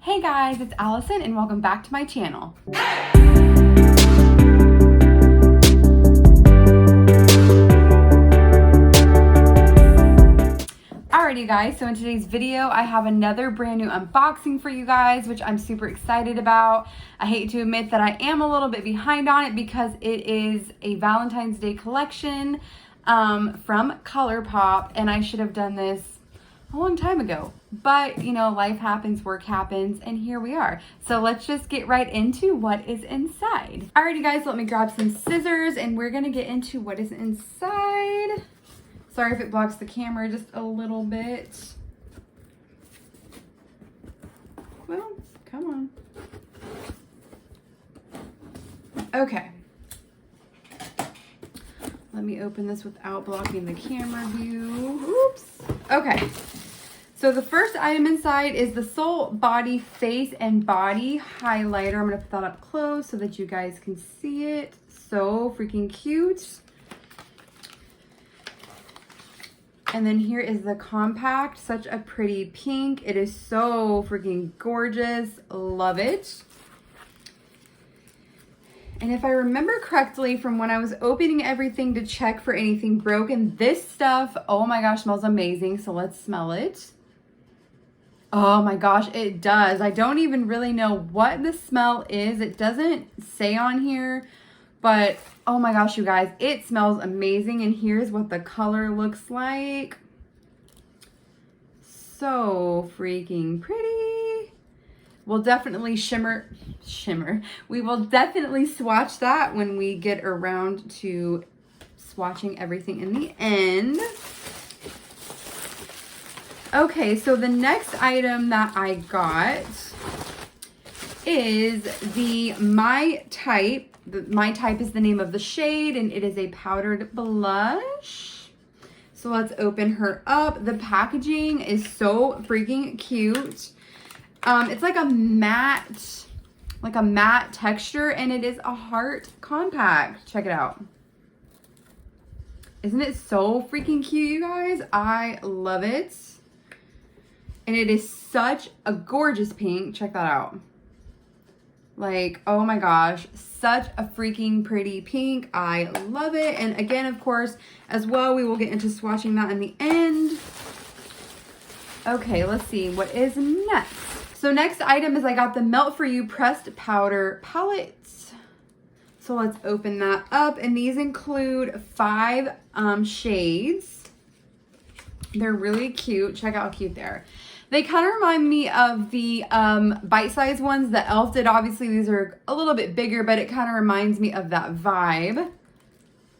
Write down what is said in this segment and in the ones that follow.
Hey guys, it's Allison and welcome back to my channel. Alrighty guys, so in today's video, I have another brand new unboxing for you guys, which I'm super excited about. I hate to admit that I am a little bit behind on it because it is a Valentine's Day collection from ColourPop, and I should have done this a long time ago. But, you know, life happens, work happens, and here we are. So let's just get right into what is inside. Alrighty guys, let me grab some scissors and we're gonna get into what is inside. Sorry if it blocks the camera just a little bit. Well, come on. Okay. Let me open this without blocking the camera view. Oops. Okay. So the first item inside is the Soul Body Face and Body Highlighter. I'm going to put that up close so that you guys can see it. So freaking cute. And then here is the compact. Such a pretty pink. It is so freaking gorgeous. Love it. And if I remember correctly from when I was opening everything to check for anything broken, this stuff, oh my gosh, smells amazing. So let's smell it. Oh my gosh, it does. I don't even really know what the smell is. It doesn't say on here, but oh my gosh, you guys, it smells amazing. And here's what the color looks like. So freaking pretty. We'll definitely shimmer. We will definitely swatch that when we get around to swatching everything in the end. Okay, so the next item that I got is the My Type. My Type is the name of the shade, and it is a powdered blush. So let's open her up. The packaging is so freaking cute. It's like a matte texture, and it is a heart compact. Check it out. Isn't it so freaking cute, you guys? I love it. And it is such a gorgeous pink. Check that out. Like, oh my gosh, such a freaking pretty pink. I love it. And again, of course, as well, we will get into swatching that in the end. Okay, let's see what is next. So next item is I got the Melt For You Pressed Powder Palette. So let's open that up. And these include 5 shades. They're really cute. Check out how cute they are. They kind of remind me of the bite-sized ones that e.l.f. did. Obviously, these are a little bit bigger, but it kind of reminds me of that vibe.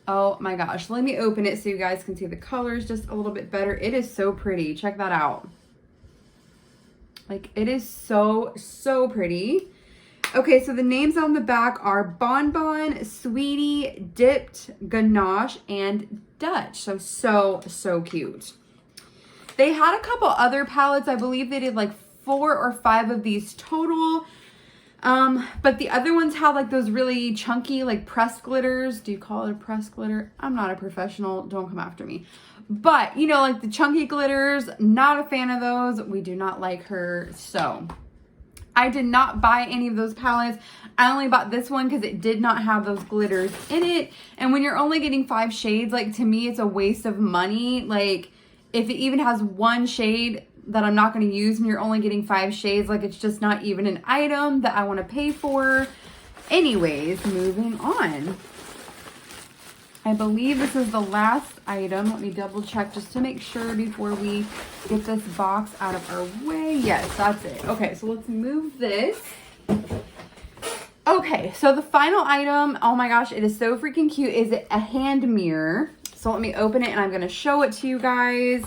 Oh my gosh. Let me open it so you guys can see the colors just a little bit better. It is so pretty. Check that out. Like, it is so, so pretty. Okay, so the names on the back are Bonbon, Sweetie, Dipped, Ganache, and Dutch. So cute. They had a couple other palettes. I believe they did like 4 or 5 of these total. But the other ones had like those really chunky like pressed glitters. Do you call it a pressed glitter? I'm not a professional. Don't come after me. But, you know, like the chunky glitters, not a fan of those. We do not like her. So I did not buy any of those palettes. I only bought this one because it did not have those glitters in it. And when you're only getting 5 shades, like to me, it's a waste of money. Like, if it even has 1 shade that I'm not going to use and you're only getting 5 shades, like it's just not even an item that I want to pay for. Anyways, moving on. I believe this is the last item. Let me double check just to make sure before we get this box out of our way. Yes, that's it. Okay, so let's move this. Okay, so the final item, oh my gosh, it is so freaking cute, is a hand mirror. So let me open it and I'm going to show it to you guys.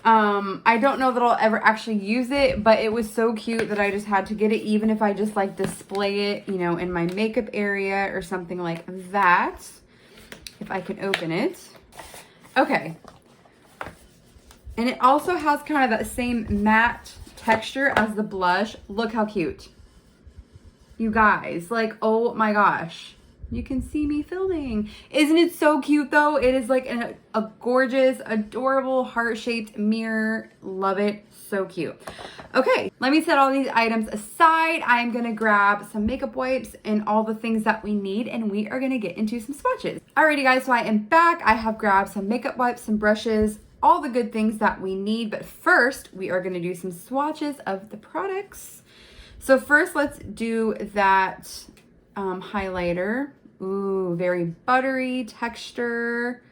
I don't know that I'll ever actually use it, but it was so cute that I just had to get it, even if I just like display it, you know, in my makeup area or something like that. If I can open it. Okay. And it also has kind of that same matte texture as the blush. Look how cute. You guys, like, oh my gosh. You can see me filming. Isn't it so cute though? It is like a gorgeous, adorable, heart-shaped mirror. Love it. So cute. Okay, let me set all these items aside. I'm gonna grab some makeup wipes and all the things that we need, and we are gonna get into some swatches. Alrighty guys, so I am back. I have grabbed some makeup wipes, some brushes, all the good things that we need, but first we are gonna do some swatches of the products. So first let's do that highlighter. Ooh, very buttery texture.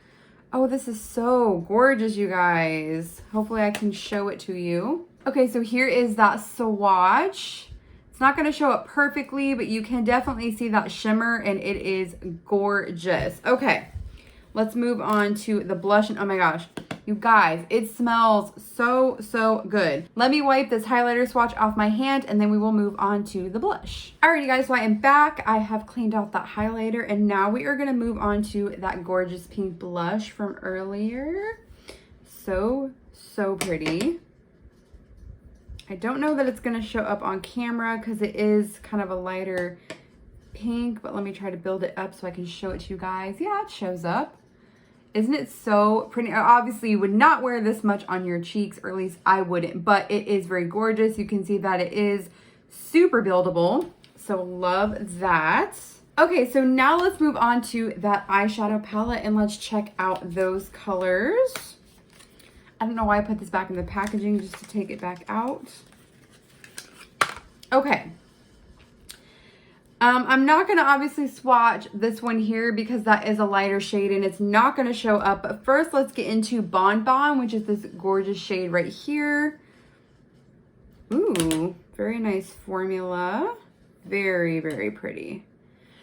Oh, this is so gorgeous, you guys. Hopefully I can show it to you. Okay, so here is that swatch. It's not gonna show up perfectly, but you can definitely see that shimmer and it is gorgeous. Okay, let's move on to the blush. And oh my gosh, you guys, it smells so good. Let me wipe this highlighter swatch off my hand and then we will move on to the blush. Alrighty guys, so I am back. I have cleaned off that highlighter and now we are gonna move on to that gorgeous pink blush from earlier. So pretty. I don't know that it's gonna show up on camera because it is kind of a lighter pink, but let me try to build it up so I can show it to you guys. Yeah, it shows up. Isn't it so pretty? Obviously, you would not wear this much on your cheeks, or at least I wouldn't, but it is very gorgeous. You can see that it is super buildable, so love that. Okay, so now let's move on to that eyeshadow palette and let's check out those colors. I don't know why I put this back in the packaging, just to take it back out. Okay. I'm not gonna obviously swatch this one here because that is a lighter shade and it's not gonna show up. But first, let's get into Bon Bon, which is this gorgeous shade right here. Ooh, very nice formula. Very pretty.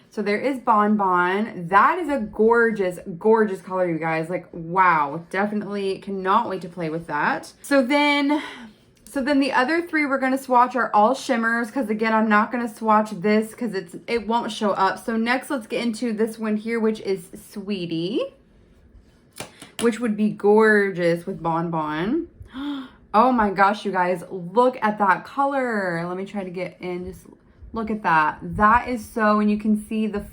So there is Bon Bon. That is a gorgeous color, you guys. Like, wow, definitely cannot wait to play with that. So then the other three we're gonna swatch are all shimmers because again, I'm not gonna swatch this because it won't show up. So next, let's get into this one here, which is Sweetie, which would be gorgeous with Bon Bon. Oh my gosh, you guys, look at that color. Let me try to get in, just look at that. That is so, and you can see the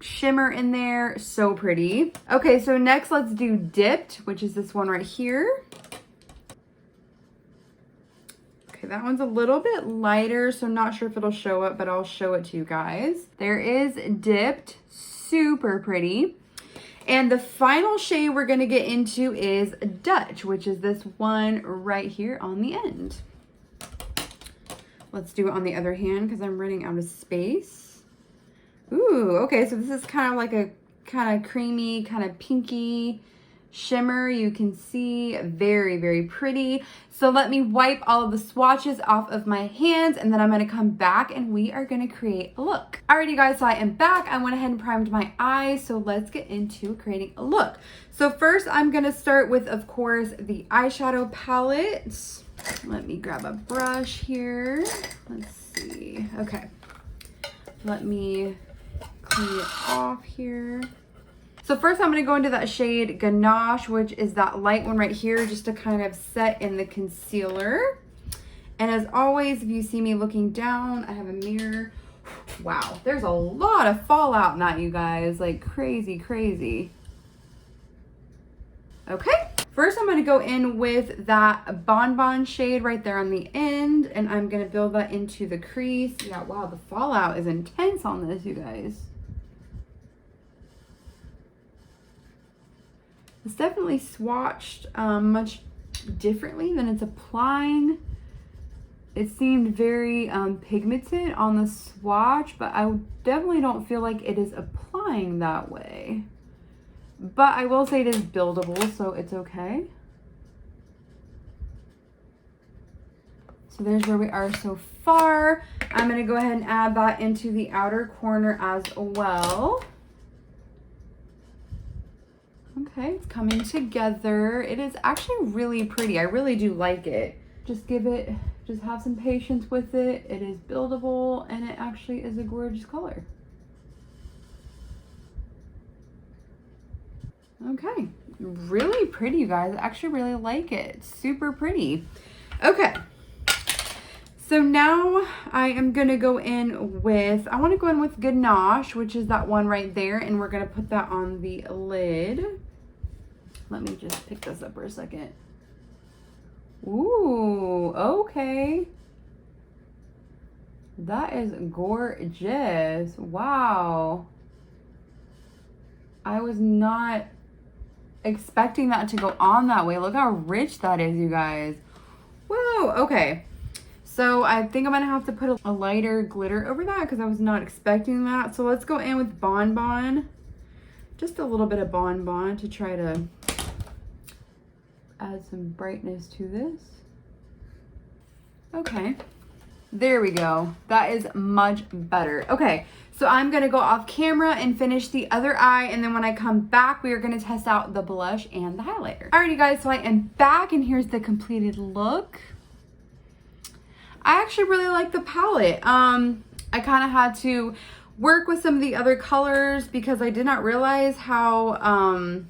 shimmer in there, so pretty. Okay, so next let's do Dipped, which is this one right here. Okay, that one's a little bit lighter, so I'm not sure if it'll show up, but I'll show it to you guys. There is Dipped, super pretty. And the final shade we're gonna get into is Dutch, which is this one right here on the end. Let's do it on the other hand because I'm running out of space. Ooh, okay, so this is kind of like a kind of creamy, kind of pinky shimmer. You can see very pretty. So let me wipe all of the swatches off of my hands and then I'm going to come back and we are going to create a look. Alrighty guys, so I am back. I went ahead and primed my eyes, so let's get into creating a look. So first I'm going to start with, of course, the eyeshadow palette. Let me grab a brush here. Let's see. Okay, let me clean it off here. So first I'm going to go into that shade Ganache, which is that light one right here, just to kind of set in the concealer. And as always, if you see me looking down, I have a mirror. Wow, there's a lot of fallout in that, you guys, like crazy. Okay, first I'm going to go in with that Bon Bon shade right there on the end, and I'm going to build that into the crease. Yeah, wow, the fallout is intense on this, you guys. It's definitely swatched much differently than it's applying. It seemed very pigmented on the swatch, but I definitely don't feel like it is applying that way. But I will say it is buildable, so it's okay. So there's where we are so far. I'm going to go ahead and add that into the outer corner as well. Okay, it's coming together. It is actually really pretty. I really do like it. Just have some patience with it. It is buildable and it actually is a gorgeous color. Okay, really pretty, you guys. I actually really like it. Super pretty. Okay, So now I am going to go in with, I want to go in with Ganache, which is that one right there. And we're going to put that on the lid. Let me just pick this up for a second. Ooh, okay. That is gorgeous. Wow. I was not expecting that to go on that way. Look how rich that is, you guys. Whoa, okay. So I think I'm gonna have to put a lighter glitter over that because I was not expecting that. So let's go in with Bon Bon. Just a little bit of Bon Bon to try to add some brightness to this. Okay, there we go. That is much better. Okay, so I'm gonna go off camera and finish the other eye, and then when I come back, we are gonna test out the blush and the highlighter. Alrighty guys, so I am back and here's the completed look. I actually really like the palette. I kind of had to work with some of the other colors because I did not realize how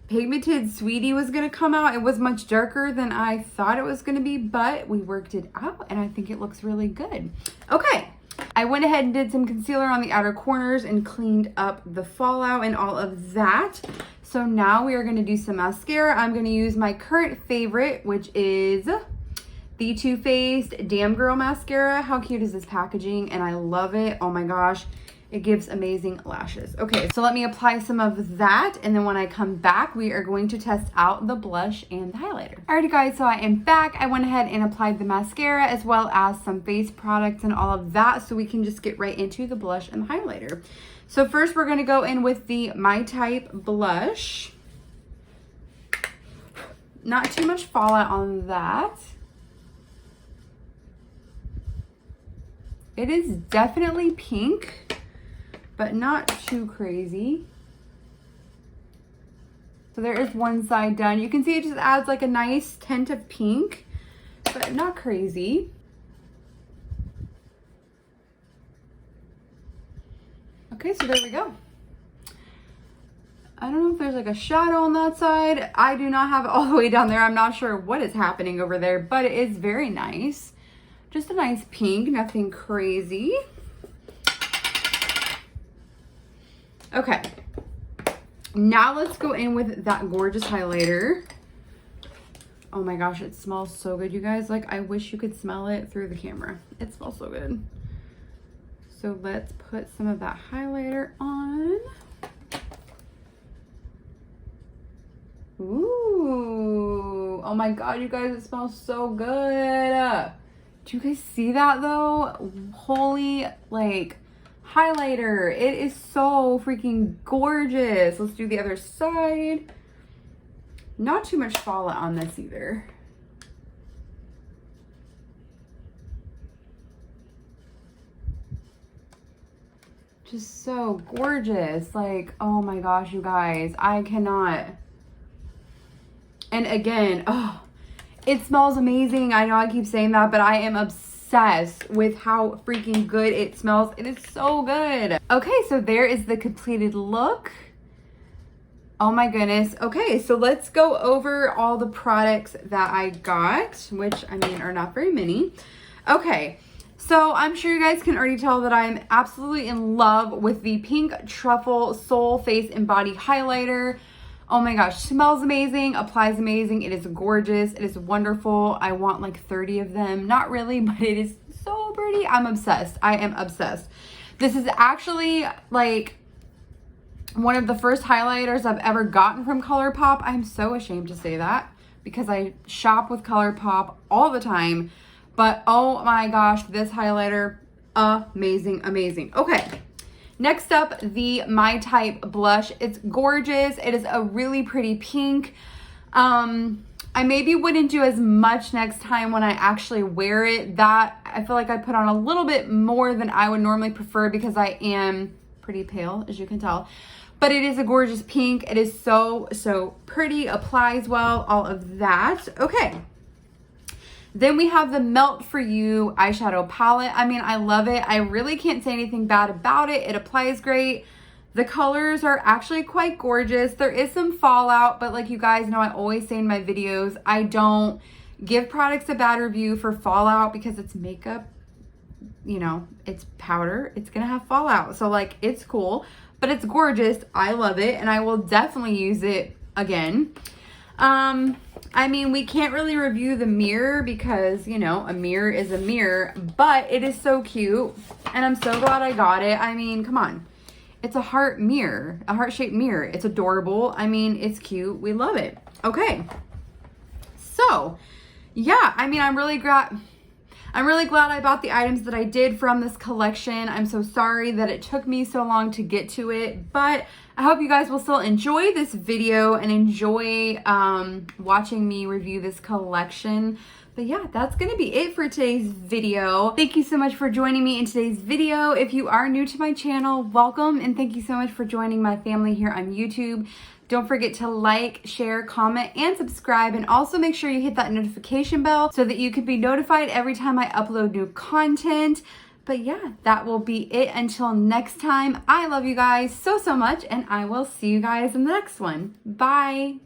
pigmented Sweetie was going to come out. It was much darker than I thought it was going to be, but we worked it out and I think it looks really good. Okay, I went ahead and did some concealer on the outer corners and cleaned up the fallout and all of that. So now we are going to do some mascara. I'm going to use my current favorite, which is the Too Faced Damn Girl Mascara. How cute is this packaging? And I love it. Oh my gosh. It gives amazing lashes. Okay, so let me apply some of that. And then when I come back, we are going to test out the blush and the highlighter. Alrighty guys, so I am back. I went ahead and applied the mascara as well as some face products and all of that. So we can just get right into the blush and the highlighter. So first we're gonna go in with the My Type blush. Not too much fallout on that. It is definitely pink, but not too crazy. So there is one side done. You can see it just adds like a nice tint of pink, but not crazy. Okay, so there we go. I don't know if there's like a shadow on that side. I do not have it all the way down there. I'm not sure what is happening over there, but it is very nice. Just a nice pink, nothing crazy. Okay, now let's go in with that gorgeous highlighter. Oh my gosh, it smells so good, you guys. Like, I wish you could smell it through the camera. It smells so good. So let's put some of that highlighter on. Ooh, oh my God, you guys, it smells so good. Do you guys see that though? Holy, like, highlighter. It is so freaking gorgeous. Let's do the other side. Not too much fallout on this either. Just so gorgeous. Like, oh my gosh, you guys, I cannot. And again, oh, it smells amazing. I know I keep saying that, but I am obsessed with how freaking good it smells. It is so good. Okay, so there is the completed look. Oh my goodness. Okay, so let's go over all the products that I got, which I mean are not very many. Okay, so I'm sure you guys can already tell that I'm absolutely in love with the Pink Truffle Soul Face and Body Highlighter. Oh my gosh, smells amazing, applies amazing. It is gorgeous. It is wonderful. I want like 30 of them. Not really, but it is so pretty. I'm obsessed. I am obsessed. This is actually like one of the first highlighters I've ever gotten from ColourPop. I'm so ashamed to say that because I shop with ColourPop all the time. But oh my gosh, this highlighter, amazing, amazing. Okay. Next up, the My Type blush. It's gorgeous. It is a really pretty pink. I maybe wouldn't do as much next time when I actually wear it. That I feel like I put on a little bit more than I would normally prefer because I am pretty pale, as you can tell. But it is a gorgeous pink. It is so, so pretty. Applies well, all of that. Okay. Then we have the Melt For You eyeshadow palette. I mean, I love it. I really can't say anything bad about it. It applies great. The colors are actually quite gorgeous. There is some fallout, but like you guys know, I always say in my videos, I don't give products a bad review for fallout because it's makeup, you know, it's powder, it's gonna have fallout. So like, it's cool, but it's gorgeous. I love it, and I will definitely use it again. I mean, we can't really review the mirror because, you know, a mirror is a mirror, but it is so cute, and I'm so glad I got it. I mean, come on. It's a heart mirror, a heart-shaped mirror. It's adorable. I mean, it's cute. We love it. Okay. So, yeah, I mean, I'm really glad I bought the items that I did from this collection. I'm so sorry that it took me so long to get to it, but I hope you guys will still enjoy this video and enjoy watching me review this collection. But yeah, that's gonna be it for today's video. Thank you so much for joining me in today's video. If you are new to my channel, welcome, and thank you so much for joining my family here on YouTube. Don't forget to like, share, comment, and subscribe, and also make sure you hit that notification bell so that you can be notified every time I upload new content. But yeah, that will be it until next time. I love you guys so much, and I will see you guys in the next one. Bye.